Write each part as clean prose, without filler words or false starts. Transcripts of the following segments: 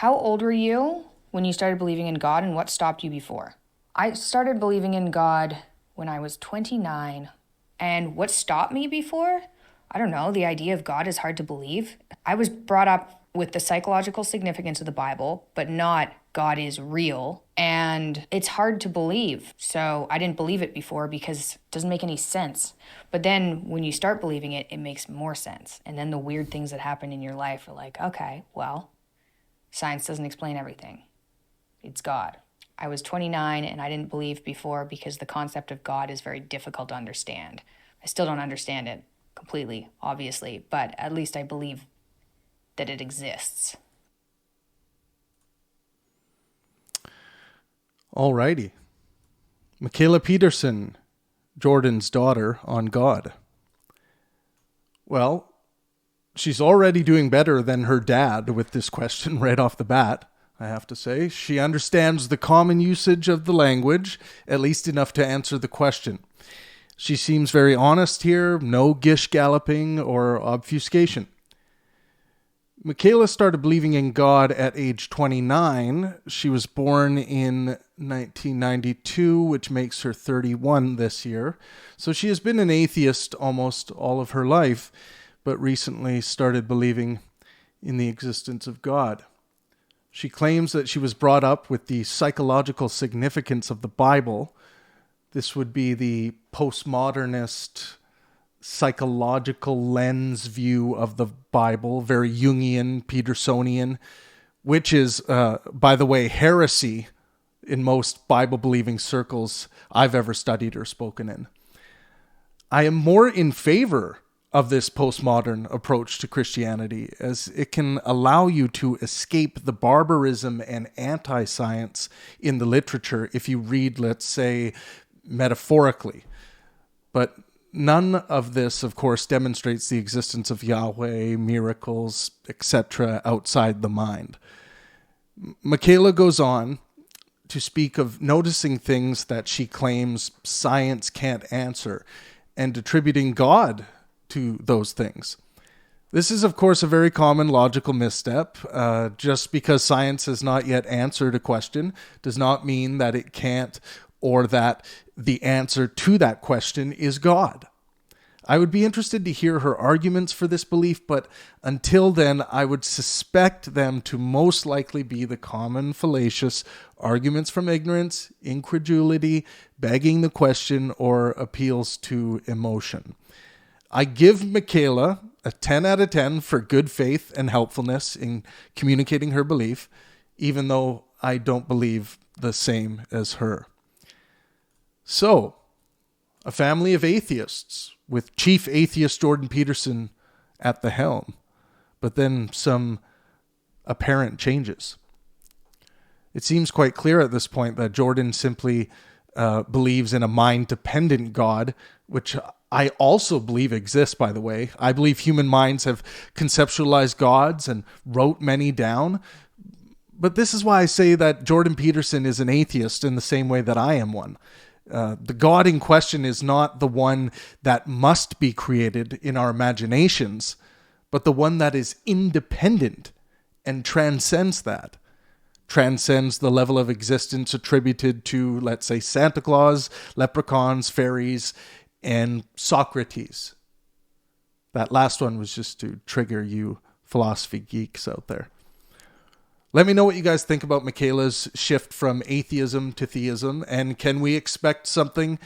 How old were you when you started believing in God, and what stopped you before? I started believing in God when I was 29. And what stopped me before? I don't know. The idea of God is hard to believe. I was brought up with the psychological significance of the Bible, but not God is real. And it's hard to believe. So I didn't believe it before because it doesn't make any sense. But then when you start believing it, it makes more sense. And then the weird things that happen in your life are like, okay, well, science doesn't explain everything. It's God. I was 29 and I didn't believe before because the concept of God is very difficult to understand. I still don't understand it completely, obviously, but at least I believe that it exists. Alrighty. Michaela Peterson, Jordan's daughter, on God. Well, she's already doing better than her dad with this question right off the bat, I have to say. She understands the common usage of the language, at least enough to answer the question. She seems very honest here, no gish galloping or obfuscation. Michaela started believing in God at age 29. She was born in 1992, which makes her 31 this year. So she has been an atheist almost all of her life, but recently started believing in the existence of God. She claims that she was brought up with the psychological significance of the Bible. This would be the postmodernist psychological lens view of the Bible, very Jungian, Petersonian, which is, by the way, heresy in most Bible-believing circles I've ever studied or spoken in. I am more in favor of this postmodern approach to Christianity, as it can allow you to escape the barbarism and anti-science in the literature if you read, let's say, metaphorically. But none of this, of course, demonstrates the existence of Yahweh, miracles, etc. outside the mind. Michaela goes on to speak of noticing things that she claims science can't answer and attributing God to those things. This is, of course, a very common logical misstep. Just because science has not yet answered a question does not mean that it can't, or that the answer to that question is God. I would be interested to hear her arguments for this belief, but until then, I would suspect them to most likely be the common fallacious arguments from ignorance, incredulity, begging the question, or appeals to emotion. I give Michaela a 10 out of 10 for good faith and helpfulness in communicating her belief, even though I don't believe the same as her. So, a family of atheists with chief atheist Jordan Peterson at the helm, but then some apparent changes. It seems quite clear at this point that Jordan simply believes in a mind-dependent God, which I also believe exists, by the way. I believe human minds have conceptualized gods and wrote many down. But this is why I say that Jordan Peterson is an atheist in the same way that I am one. The God in question is not the one that must be created in our imaginations, but the one that is independent and transcends that. Transcends the level of existence attributed to, let's say, Santa Claus, leprechauns, fairies, and Socrates. That last one was just to trigger you philosophy geeks out there. Let me know what you guys think about Michaela's shift from atheism to theism, and can we expect something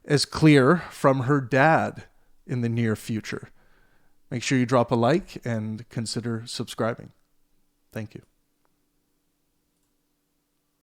as clear from her dad in the near future? Make sure you drop a like and consider subscribing. Thank you.